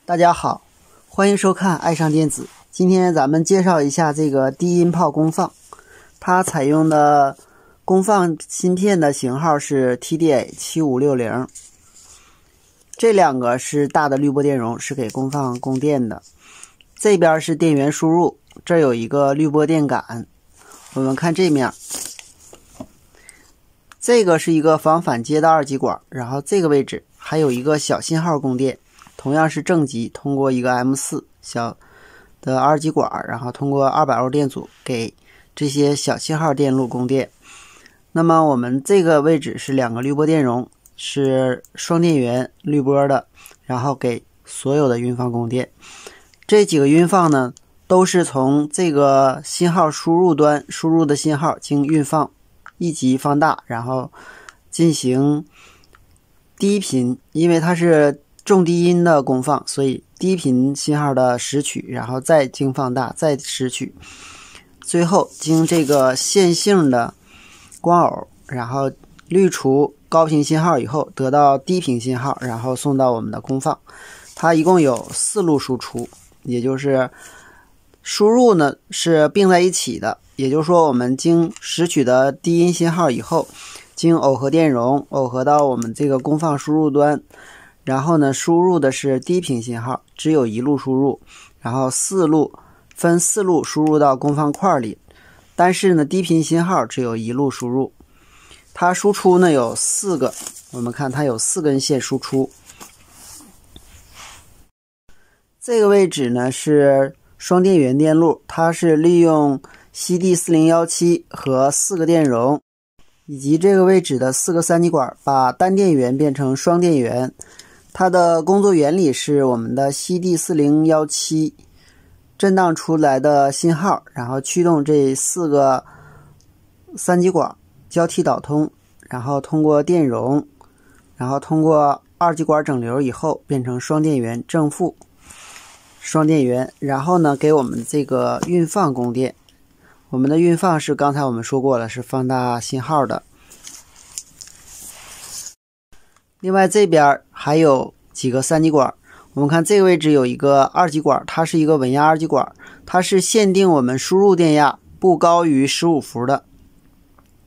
大家好，欢迎收看爱上电子。今天咱们介绍一下这个低音炮功放，它采用的功放芯片的型号是 TDA7560，这两个是大的滤波电容，是给功放供电的。这边是电源输入，这有一个滤波电感。我们看这面，这个是一个防反接的二极管，然后这个位置还有一个小信号供电，同样是正极，通过一个 M4 小的二极管，然后通过200欧电阻给这些小信号电路供电。那么我们这个位置是两个滤波电容，是双电源滤波的，然后给所有的运放供电。这几个运放呢，都是从这个信号输入端输入的信号经运放一级放大，然后进行低频，因为它是重低音的功放，所以低频信号的拾取，然后再经放大，再拾取，最后经这个线性的光偶，然后滤除高频信号以后，得到低频信号，然后送到我们的功放。它一共有4路输出，也就是输入呢是并在一起的，也就是说我们经拾取的低音信号以后，经耦合电容耦合到我们这个功放输入端，然后呢输入的是低频信号，只有1路输入，然后分4路输入到功放块里，但是呢低频信号只有1路输入。它输出呢有4个，我们看它有4根线输出。这个位置呢是双电源电路，它是利用 CD4017 和4个电容以及这个位置的4个3极管，把单电源变成双电源。它的工作原理是我们的 CD4017 震荡出来的信号，然后驱动这4个3极管交替导通，然后通过电容，然后通过二极管整流以后变成双电源正负双电源，然后呢给我们这个运放供电。我们的运放是刚才我们说过了，是放大信号的。另外这边还有几个3极管，我们看这个位置有一个二极管，它是一个稳压二极管，它是限定我们输入电压不高于15伏的。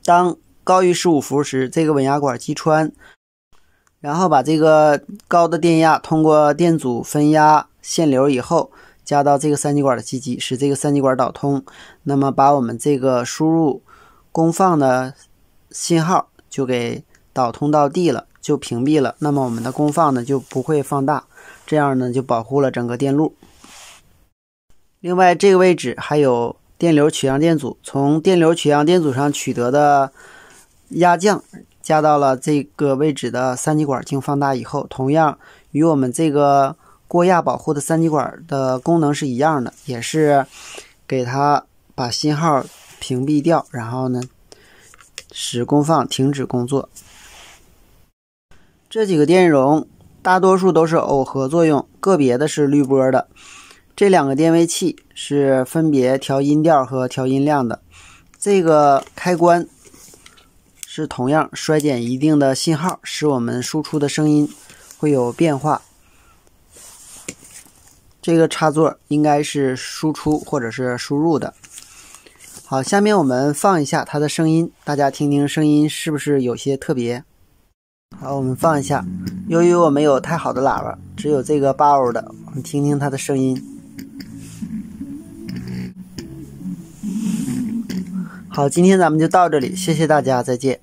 当高于15伏时，这个稳压管击穿，然后把这个高的电压通过电阻分压限流以后，加到这个3极管的机极，使这个3极管导通，那么把我们这个输入功放的信号就给导通到地了，就屏蔽了，那么我们的功放呢就不会放大，这样呢就保护了整个电路。另外这个位置还有电流取样电阻，从电流取样电阻上取得的压降加到了这个位置的3极管，经放大以后，同样与我们这个过压保护的3极管的功能是一样的，也是给它把信号屏蔽掉，然后呢使功放停止工作。这几个电容大多数都是耦合作用，个别的是滤波的。这两个电位器是分别调音调和调音量的。这个开关是同样衰减一定的信号，使我们输出的声音会有变化。这个插座应该是输出或者是输入的。好，下面我们放一下它的声音，大家听听声音是不是有些特别。好，我们放一下。由于我没有太好的喇叭，只有这个8欧的，我们听听它的声音。好，今天咱们就到这里，谢谢大家，再见。